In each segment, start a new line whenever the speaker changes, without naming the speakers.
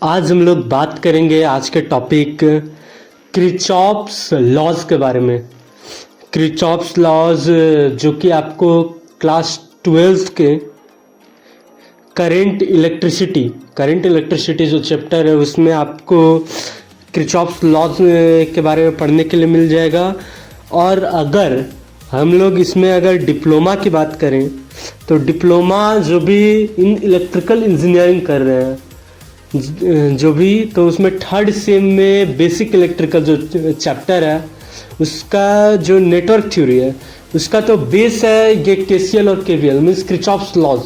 आज हम लोग बात करेंगे आज के टॉपिक किरचॉफ्स लॉज के बारे में। किरचॉफ्स लॉज जो कि आपको क्लास 12 के करंट इलेक्ट्रिसिटी जो चैप्टर है उसमें आपको किरचॉफ्स लॉज के बारे में पढ़ने के लिए मिल जाएगा। और अगर हम लोग इसमें अगर डिप्लोमा की बात करें तो डिप्लोमा जो भी इन इलेक्ट्रिकल इंजीनियरिंग कर रहे हैं जो भी, तो उसमें थर्ड सेम में बेसिक इलेक्ट्रिकल जो चैप्टर है उसका जो नेटवर्क थ्योरी है उसका तो बेस है ये केसीएल और KVL means Kirchhoff's laws.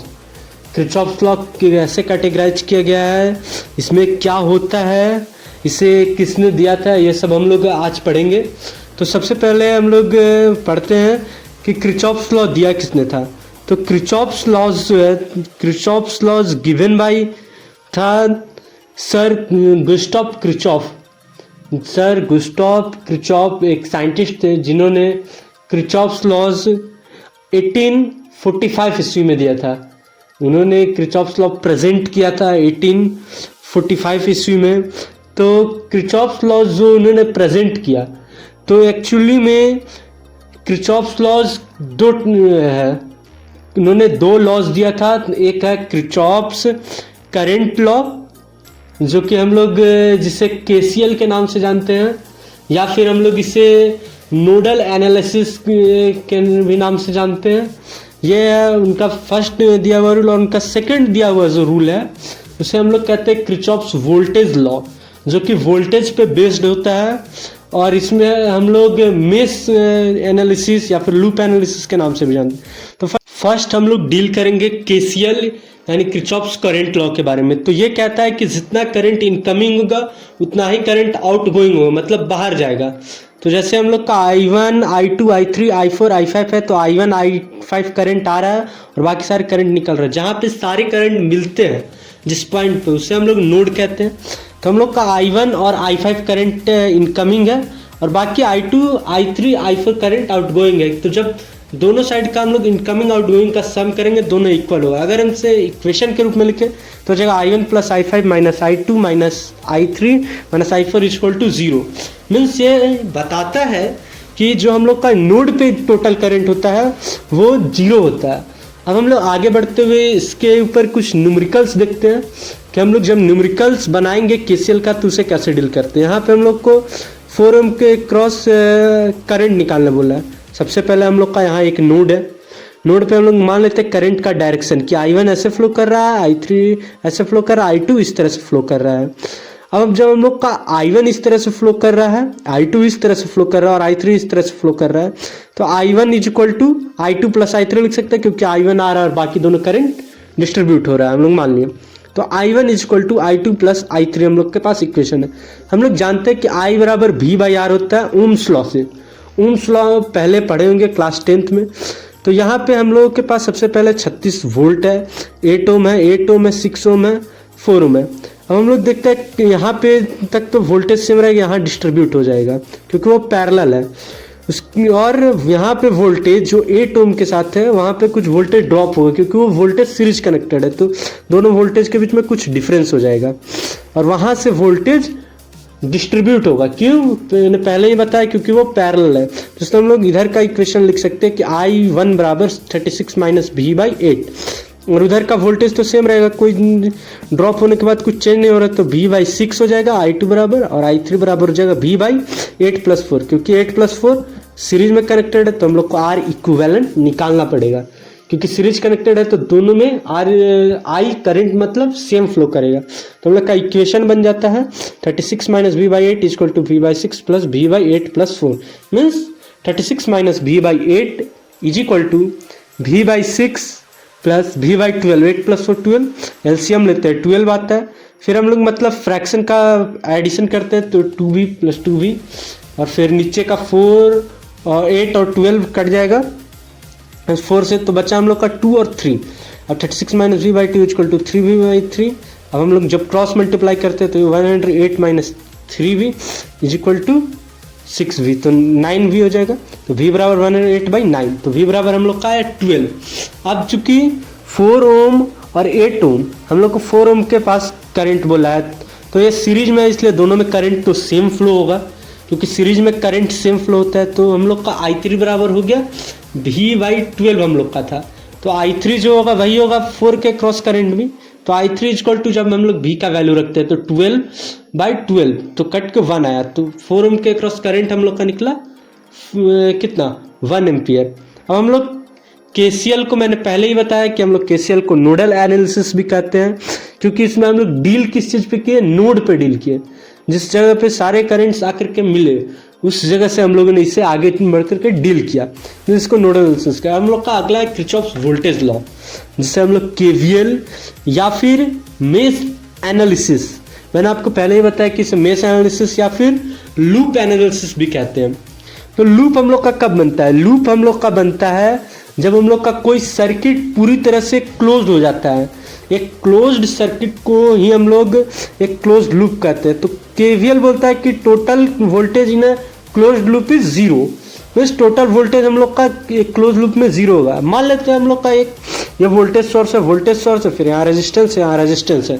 Kirchhoff's law कैसे कैटेगराइज किया गया है, इसमें क्या होता है, इसे किसने दिया था, ये सब हम लोग आज पढ़ेंगे। तो सबसे पहले हम लोग पढ़ते हैं कि किरचॉफ्स लॉ दिया किसने था। तो किरचॉफ्स लॉज जो है, किरचॉफ्स लॉज गिवन बाय था सर गुस्टॉफ किरचॉफ। सर गुस्टॉफ किरचॉफ एक साइंटिस्ट थे जिन्होंने किरचॉफ्स लॉज 1845 ईस्वी में दिया था। उन्होंने किरचॉफ्स लॉ प्रेजेंट किया था 1845 ईस्वी में। तो किरचॉफ्स लॉज जो उन्होंने प्रेजेंट किया तो एक्चुअली में किरचॉफ्स लॉज दो है, उन्होंने दो लॉज दिया था। एक है किरचॉफ्स करंट लॉ जो कि हम लोग जिसे केसीएल के नाम से जानते हैं, या फिर हम लोग इसे नोडल एनालिसिस के भी नाम से जानते हैं। ये है उनका फर्स्ट दिया हुआ रूल। और उनका सेकंड दिया हुआ जो रूल है उसे हम लोग कहते हैं किरचॉफ्स वोल्टेज लॉ, जो कि वोल्टेज पे बेस्ड होता है। और इसमें हम लोग मेश एनालिसिस या फिर लूप एनालिसिस के नाम से भी जानते हैं। तो फर्स्ट हम लोग डील करेंगे केसीएल यानी किरचॉफ्स करंट लॉ के बारे में। तो ये कहता है कि जितना करंट इनकमिंग होगा उतना ही करंट आउटगोइंग होगा, मतलब बाहर जाएगा। तो जैसे हम लोग का I1, I2, I3, I4, I5 है, तो I1, I5 करंट आ रहा है और बाकी सारे करंट निकल रहे हैं। जहाँ पे सारे करंट मिलते हैं जिस पॉइंट पे, उसे हम लोग नोड कहते हैं। तो हम लोग का I1 और I5 करंट इनकमिंग है और बाकी I2, I3, I4 current outgoing है। तो जब दोनों साइड का हम लोग इनकमिंग आउटगोइंग का सम करेंगे दोनों इक्वल होगा। अगर हमसे इक्वेशन के रूप में लिखे तो जगह I1 plus I5 minus I2 minus I3 minus I4 equal to 0। Means ये बताता है कि जो हम लोग का नोड पे टोटल करंट होता है वो 0 होता है। अब हम लोग आगे बढ़ते हुए इसके ऊपर कुछ न्यूमेरिकल्स देखते हैं कि हम लोग जब न्यूमेरिकल्स बनाएंगे केसीएल का तो उसे कैसे डील करते हैं। यहाँ पे हम लोग को 4 ओम के क्रॉस करंट निकालने बोला है। सबसे पहले हम लोग का यहाँ एक नोड है। नोड पे हम लोग मान लेते हैं करंट का डायरेक्शन कि I1 ऐसे फ्लो कर रहा है, I3 ऐसे फ्लो कर रहा है, I2 इस तरह से फ्लो कर रहा है। अब जब हम लोग का I1 इस तरह से फ्लो कर रहा है, I2 इस तरह से फ्लो कर रहा है और I3 इस तरह से फ्लो कर रहा है, तो I1 is equal to I2 plus I3 लिख सकते हैं क्योंकि I1 आ रहा है और बाकी दोनों करंट डिस्ट्रीब्यूट हो रहा है। हम लोग मान लिए तो I1 is equal to I2 plus I3 हम लोग के पास इक्वेशन है। हम लोग जानते हैं कि I बराबर V बाई R होता है ओम्स लॉ से। ओम्स लॉ पहले पढ़े होंगे क्लास 10th में। तो यहाँ पे हम लोगों के पास सबसे पहले 36 वोल्ट है, 8 ओम है, 8 ओम है, 6 ओम है, 4 ओम है। अब हम लोग देखते हैं कि यहाँ पे तक तो वोल्टेज सेम रहेगा, यहाँ डिस्ट्रीब्यूट हो जाएगा क्योंकि वो पैरेलल है उसकी। और यहाँ पे वोल्टेज जो 8 ओम के साथ है वहाँ पे कुछ वोल्टेज ड्रॉप होगा क्योंकि वो वोल्टेज सीरीज कनेक्टेड है, तो दोनों वोल्टेज के बीच में कुछ डिफरेंस हो जाएगा और वहाँ से वोल्टेज डिस्ट्रीब्यूट होगा। क्यों? तो मैंने पहले ही बताया क्योंकि वो पैरेलल है। तो इसलिए हम लोग इधर का इक्वेशन लिख सकते हैं कि I1 बराबर 36 माइनस V बाई 8 और उधर का वोल्टेज तो सेम रहेगा, कोई ड्रॉप होने के बाद कुछ चेंज नहीं हो रहा, तो V बाई 6 हो जाएगा I2 बराबर और I3 बराबर हो जाएगा V बाई 8 प्लस 4। क्योंकि 8 प्लस 4 सीरीज में कनेक्टेड है तो हम लोग को R इक्विवेलेंट निकालना पड़ेगा क्योंकि सीरीज कनेक्टेड है तो दोनों में I करंट मतलब सेम फ्लो करेगा। तो हम लोग का इक्वेशन बन जाता है 36 minus V by 8 equal to V by 6 plus V by 8 plus 4। Means 36 minus V by 8 is equal to V by 6 plus V by 12, 8 plus 4 12। LCM लेते हैं 12 आता है। फिर हम लोग मतलब फ्रैक्शन का एडिशन करते हैं तो 2V प्लस 2V और फिर नीचे का 4 और 8 और 12 कट जाएगा 4 से, तो बचा हम लोग का 2 और 3। अब 36 minus V by 2 equal to 3V by 3। अब हम लोग जब क्रॉस मल्टीप्लाई करते हैं तो 108 minus 3V is equal to 6V, तो 9V हो जाएगा। तो V बराबर 108 बाई 9, तो V बराबर हम लोग का है 12। अब चूंकि 4 ओम और 8 ओम हम लोग को 4 ओम के पास करंट बोला है तो ये सीरीज में है, इसलिए दोनों में करंट तो सेम फ्लो होगा, क्योंकि सीरीज में करंट सेम फ्लो होता है। तो हम लोग का I3 बराबर हो गया V/12 हम लोग का था, तो I3 जो होगा वही होगा 4 के क्रॉस करंट में। तो I3 इक्वल टू जब हम लोग V का वैल्यू रखते हैं तो 12/12, तो कट के 1 आया, तो 4 ओम के क्रॉस करंट हम लोग का निकला कितना 1 एम्पियर। अब हम लोग KCL को मैंने पहले ही बताया कि हम लोग KCL को नोडल एनालिसिस भी कहते हैं, क्योंकि इसमें हम लोग डील किस चीज़ पे किए, नोड पे डील किए। जिस जगह पे सारे करंट्स आकर के मिले उस जगह से हम लोगों ने इसे आगे बढ़ करके डील किया, जिसको नोडल एनालिसिस का। हम लोग का अगला है किरचॉफ्स वोल्टेज लॉ, जिससे हम लोग KVL या फिर मेश एनालिसिस, मैंने आपको पहले ही बताया कि इसे मेश एनालिसिस या फिर लूप एनालिसिस भी कहते हैं। तो लूप हम लोग का कब बनता है, लूप हम लोग का बनता है जब हम लोग का कोई सर्किट पूरी तरह से क्लोज्ड हो जाता है। एक क्लोज्ड सर्किट को ही हम लोग एक क्लोज्ड लूप कहते हैं। तो KVL बोलता है कि total voltage in closed loop is 0। तो इस टोटल वोल्टेज हम लोग का एक क्लोज लूप में 0 होगा। मान लेते हैं हम लोग का एक ये वोल्टेज सोर्स है, वोल्टेज सोर्स है, फिर यहाँ रेजिस्टेंस है, यहाँ रेजिस्टेंस है।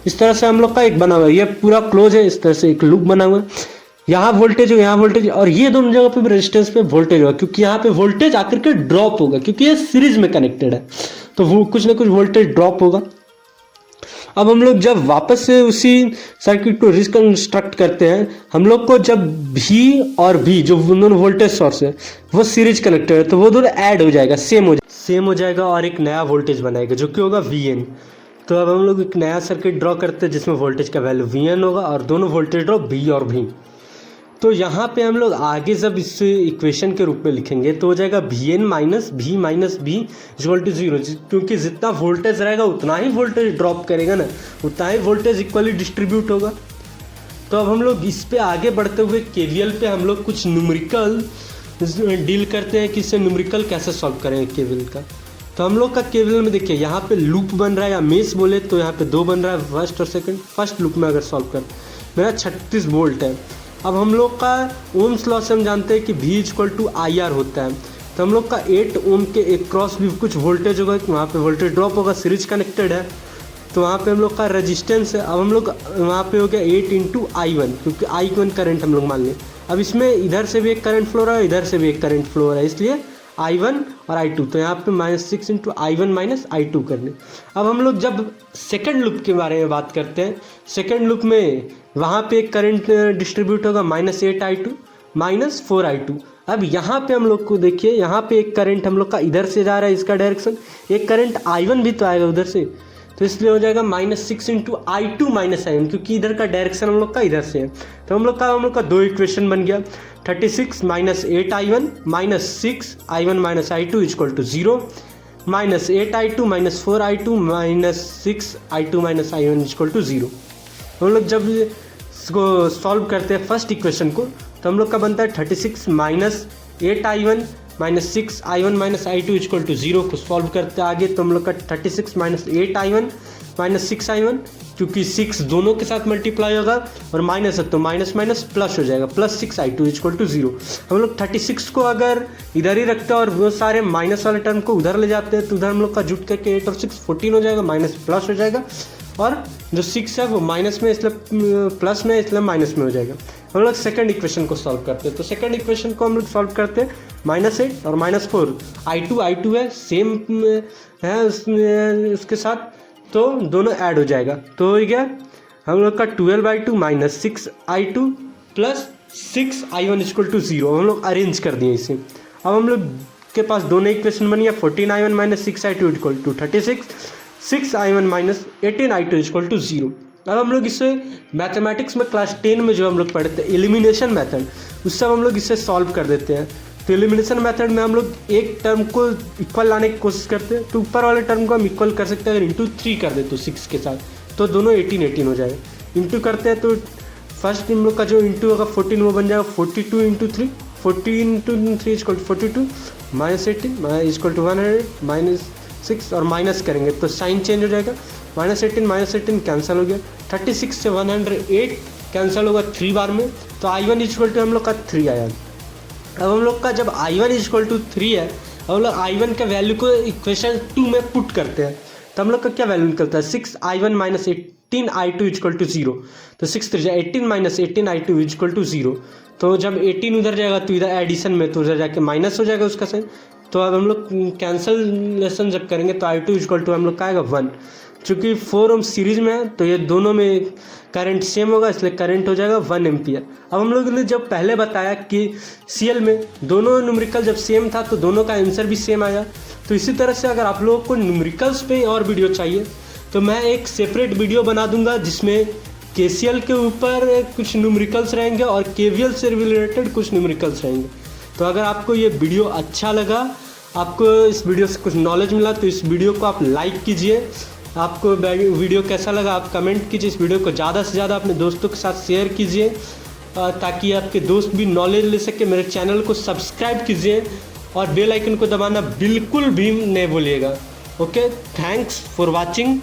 इस तरह से हम लोग का एक बना हुआ है, ये पूरा क्लोज है, इस तरह से एक लूप बना हुआ है। यहाँ वोल्टेज हो, यहाँ वोल्टेज, और ये दोनों जगह पे रेजिस्टेंस पे वोल्टेज होगा, क्योंकि यहाँ पे वोल्टेज आकर के ड्रॉप होगा, क्योंकि ये सीरीज में कनेक्टेड है, तो वो कुछ ना कुछ वोल्टेज ड्रॉप होगा। अब हम लोग जब वापस से उसी सर्किट को रिकंस्ट्रक्ट करते हैं, हम लोग को जब V और V जो दोनों वोल्टेज सोर्स है वो सीरीज कनेक्टेड है, तो वो दोनों ऐड हो जाएगा, सेम हो जाएगा और एक नया वोल्टेज बनाएगा जो कि होगा VN। तो अब हम लोग एक नया सर्किट ड्रॉ करते हैं जिसमें वोल्टेज का वैल्यू VN होगा और दोनों वोल्टेज ड्रॉ V और V। तो यहाँ पे हम लोग आगे जब इस इक्वेशन के रूप में लिखेंगे तो हो जाएगा VN minus V equal to 0, क्योंकि जितना वोल्टेज रहेगा उतना ही वोल्टेज ड्रॉप करेगा ना, उतना ही वोल्टेज इक्वली डिस्ट्रीब्यूट होगा। तो अब हम लोग इस पे आगे बढ़ते हुए KVL पे हम लोग कुछ न्यूमेरिकल डील करते हैं कि इससे न्यूमेरिकल कैसे सॉल्व करें KVL का। तो हम लोग का KVL में देखिए यहाँ पे लूप बन रहा है, या मेश बोले तो यहाँ पे 2 बन रहा है, फर्स्ट और सेकंड। फर्स्ट लूप में अगर सॉल्व कर मेरा 36 वोल्ट है। अब हम लोग का ओम्स लॉ से हम जानते हैं कि V इक्वल टू IR होता है, तो हम लोग का 8 ओम के एक क्रॉस भी कुछ वोल्टेज होगा, वहाँ पे वोल्टेज ड्रॉप होगा, सीरीज कनेक्टेड है, तो वहाँ पे हम लोग का रेजिस्टेंस है। अब हम लोग वहाँ पे हो गया 8 इंटू I1, क्योंकि I1 करंट हम लोग मान लें। अब इसमें इधर से भी एक करंट फ्लो रहा है, इधर से भी एक करंट फ्लो रहा है, इसलिए I1 और I2, तो यहाँ पे -6 इंटू I1 माइनस I2 करने। अब हम लोग जब सेकंड लूप के बारे में बात करते हैं, सेकंड लूप में वहाँ पे एक करंट डिस्ट्रीब्यूट होगा -8 I2 माइनस 4 I2। अब यहाँ पे हम लोग को देखिए, यहाँ पे एक करंट हम लोग का इधर से जा रहा है, इसका डायरेक्शन, एक करंट I1 भी तो आएगा उधर से, तो इसलिए हो जाएगा -6 इंटू I2 माइनस I1, क्योंकि इधर का डायरेक्शन हम लोग का इधर से है। तो हम लोग का 2 इक्वेशन बन गया, 36 minus 8 I1 minus 6 I1 minus I2 equal to 0, minus 8 I2 minus 4 I2 minus 6 I2 minus I1 equal to 0। हम लोग जब इसको सॉल्व करते हैं फर्स्ट इक्वेशन को, तो हम लोग का बनता है 36 minus 8 I1 minus 6 I1 minus I2 equal to 0 को सॉल्व करते आगे, तो हम लोग का 36 माइनस 8 I1 माइनस 6 I1, क्योंकि 6 दोनों के साथ मल्टीप्लाई होगा और माइनस है तो माइनस माइनस प्लस हो जाएगा, प्लस 6 I2 इक्वल टू 0। हम लोग 36 को अगर इधर ही रखते हैं और वो सारे माइनस वाले टर्म को उधर ले जाते हैं, तो उधर हम लोग का जुट करके 8 और 6 14 हो जाएगा, माइनस प्लस हो जाएगा, और जो 6 है वो माइनस में इसलिए प्लस में, इसलिए माइनस में हो जाएगा। हम लोग सेकंड इक्वेशन को सॉल्व करते हैं, तो सेकंड इक्वेशन को हम लोग सॉल्व करते हैं -8 और -4 I2 है, सेम है उसके साथ, तो दोनों ऐड हो जाएगा। तो हो गया हम लोग का 12 I2 minus 6 I2 plus 6 I1 equal to 0। हम लोग अरेंज कर दिए इसे। अब हम लोग के पास दोनों इक्वेशन बनी है, 14 I1 minus 6 I2 equal to 36, 6 I1 minus 18 I2 equal to 0। अब हम लोग इसे मैथमेटिक्स में क्लास 10 में जो हम लोग पढ़ते हैं एलिमिनेशन मेथड, उससे हम लोग इसे सॉल्व कर देते हैं। तो एलिमिनेशन मेथड में हम लोग एक टर्म को इक्वल लाने की कोशिश करते हैं, तो ऊपर वाले टर्म को हम इक्वल कर सकते हैं अगर इंटू 3 कर दे तो 6 के साथ, तो दोनों 18 हो जाएगा। इंटू करते हैं तो फर्स्ट हम लोग का जो इंटू होगा 14 वो बन जाएगा 42 into 3, 14 into 3 equal to 42 minus 18 equal to 100 minus 6 और माइनस करेंगे तो साइन चेंज हो जाएगा, -18 कैंसिल हो गया, 36 से 108 कैंसिल होगा 3 बार में, तो I1 इक्वल टू हम लोग का 3 आया। अब हम लोग का जब I1 इक्वल टू 3 है, हम लोग I1 के वैल्यू को इक्वेशन 2 में पुट करते हैं, तो हम लोग का क्या वैल्यू निकलता है 6 I1 minus 18i2 equal to 0। तो 6 3 18 माइनस 18i2 इक्वल टू 0। तो जब 18 उधर जाएगा तो इधर एडिशन में, तो उधर जाके माइनस हो जाएगा उसका साइन। तो अब हम लोग कैंसलेशन जब करेंगे तो i2 इक्वल टू हम लोग का आएगा 1। चूँकि 4 ओम सीरीज में है तो ये दोनों में करंट सेम होगा, इसलिए करंट हो जाएगा 1 एम्पियर। अब हम लोग ने जब पहले बताया कि सीएल में दोनों न्यूमेरिकल जब सेम था तो दोनों का आंसर भी सेम आया। तो इसी तरह से अगर आप लोगों को न्यूमेरिकल्स पे और वीडियो चाहिए तो मैं एक सेपरेट वीडियो बना दूंगा जिसमें केसीएल के ऊपर कुछ न्यूमेरिकल्स रहेंगे और केवीएल से रिलेटेड कुछ न्यूमेरिकल्स रहेंगे। तो अगर आपको ये वीडियो अच्छा लगा, आपको इस वीडियो से कुछ नॉलेज मिला, तो इस वीडियो को आप लाइक कीजिए। आपको वीडियो कैसा लगा आप कमेंट कीजिए। इस वीडियो को ज़्यादा से ज़्यादा अपने दोस्तों के साथ शेयर कीजिए ताकि आपके दोस्त भी नॉलेज ले सके। मेरे चैनल को सब्सक्राइब कीजिए और बेल आइकन को दबाना बिल्कुल भी नहीं भूलिएगा। Okay, thanks for watching.